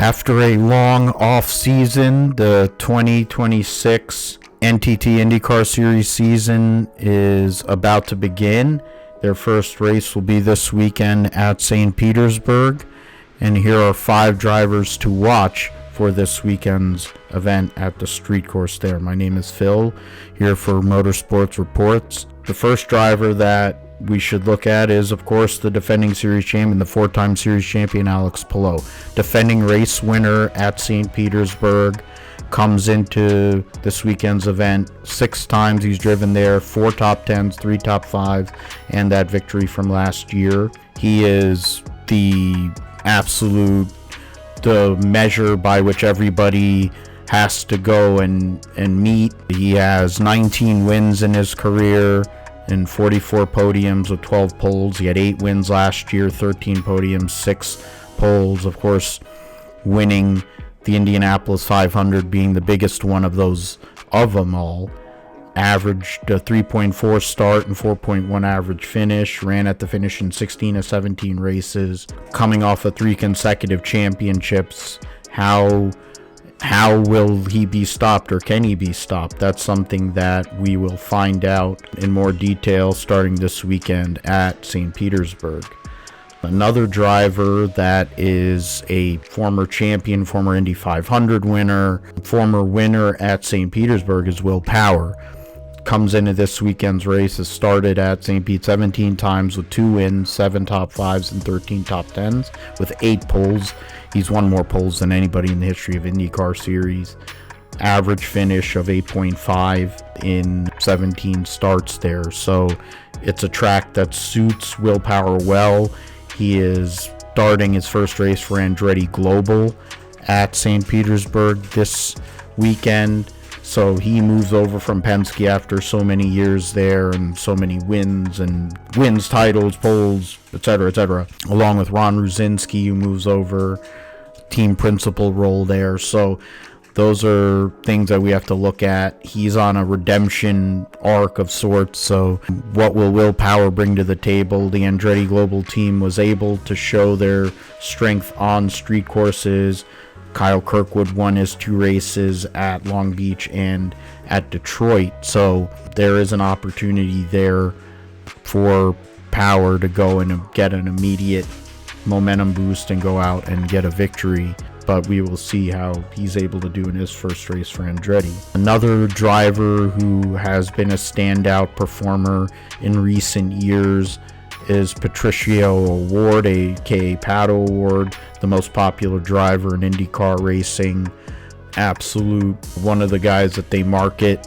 After a long off-season, the 2026 NTT IndyCar Series season is about to begin. Their first race will be this weekend at St. Petersburg. And here are 5 drivers to watch for this weekend's event at the street course there. My name is Phil, here for Motorsports Reports. The first driver that we should look at is, of course, the defending series champion, the 4-time series champion, Alex Palou. Defending race winner at St. Petersburg, comes into this weekend's event 6 times he's driven there, 4 top 10s, 3 top 5s, and that victory from last year. He is the measure by which everybody has to go and meet. He has 19 wins in his career and 44 podiums with 12 poles. He had 8 wins last year, 13 podiums, 6 poles. Of course, winning the Indianapolis 500 being the biggest one of them all. Averaged a 3.4 start and 4.1 average finish. Ran at the finish in 16 of 17 races. Coming off of 3 consecutive championships. How will he be stopped, or can he be stopped? That's something that we will find out in more detail starting this weekend at St. Petersburg. Another driver that is a former champion, former Indy 500 winner, former winner at St. Petersburg is Will Power. Comes into this weekend's race, has started at St. Pete 17 times with 2 wins, 7 top 5s, and 13 top 10s with 8 poles. He's won more poles than anybody in the history of IndyCar Series. Average finish of 8.5 in 17 starts there. So it's a track that suits Will Power well. He is starting his first race for Andretti Global at St. Petersburg this weekend. So he moves over from Penske after so many years there and so many wins, titles, poles, etc., along with Ron Ruzinski, who moves over, team principal role there. So those are things that we have to look at. He's on a redemption arc of sorts. So what will Will Power bring to the table? The Andretti Global team was able to show their strength on street courses. Kyle Kirkwood won his 2 races at Long Beach and at Detroit. So there is an opportunity there for Power to go and get an immediate momentum boost and go out and get a victory. But we will see how he's able to do in his first race for Andretti. Another driver who has been a standout performer in recent years is Patricio Award, aka Pato Award, the most popular driver in IndyCar racing. Absolute one of the guys that they market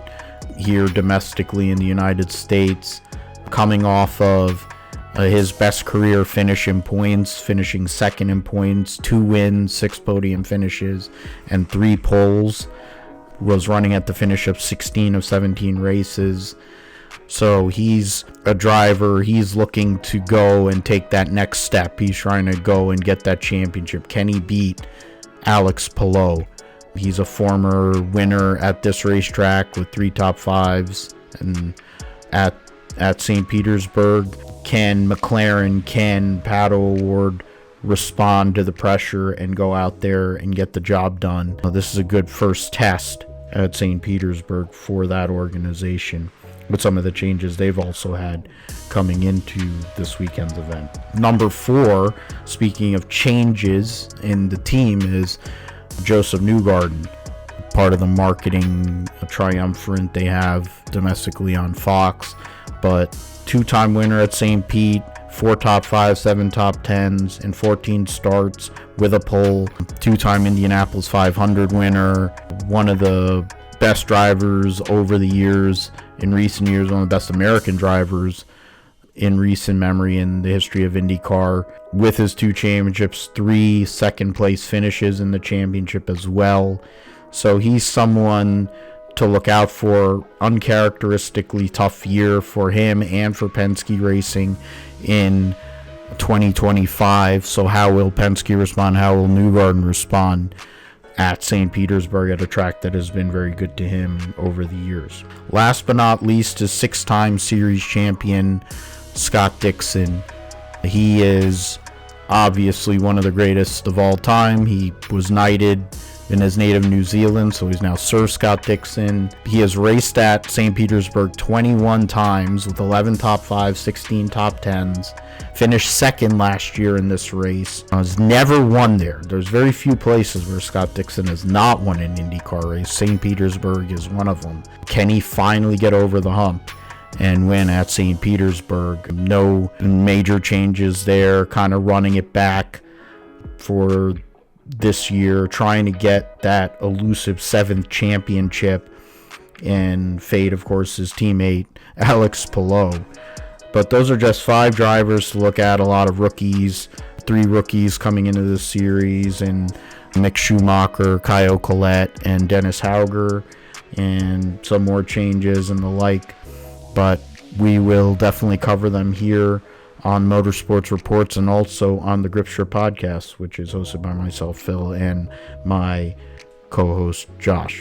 here domestically in the United States. Coming off of his best career finish in points, finishing second in points, 2 wins, 6 podium finishes, and 3 poles. Was running at the finish of 16 of 17 races. So he's a driver, he's looking to go and take that next step. He's trying to go and get that championship. Can he beat Alex Palou? He's a former winner at this racetrack with 3 top 5s and at St. Petersburg. Can McLaren, can Pato Award respond to the pressure and go out there and get the job done? This is a good first test at St. Petersburg for that organization, with some of the changes they've also had coming into this weekend's event. Number 4, speaking of changes in the team, is Joseph Newgarden, part of the marketing triumvirate they have domestically on Fox, but 2-time winner at St. Pete, 4 top 5s, 7 top 10s, and 14 starts with a pole. 2-time Indianapolis 500 winner, one of the best drivers over the years, in recent years, one of the best American drivers in recent memory in the history of IndyCar. With his 2 championships, 3 second place finishes in the championship as well. So he's someone to look out for. Uncharacteristically tough year for him and for Penske Racing in 2025. So how will Penske respond? How will Newgarden respond at St. Petersburg, at a track that has been very good to him over the years? Last but not least is 6-time series champion Scott Dixon. He is obviously one of the greatest of all time. He was knighted in his native New Zealand, so he's now Sir Scott Dixon. He has raced at St. Petersburg 21 times with 11 top 5s, 16 top 10s. Finished second last year in this race. Has never won there. There's very few places where Scott Dixon has not won an IndyCar race. St. Petersburg is one of them. Can he finally get over the hump and win at St. Petersburg? No major changes there, kind of running it back for this year, trying to get that elusive 7th championship, and fade, of course, his teammate Alex Palou. But those are just 5 drivers to look at. A lot of rookies, 3 rookies coming into this series, and Mick Schumacher, Kyle Collette, and Dennis Hauger, and some more changes and the like. But we will definitely cover them here on Motorsports Reports, and also on the Grip Strip podcast, which is hosted by myself, Phil, and my co-host, Josh.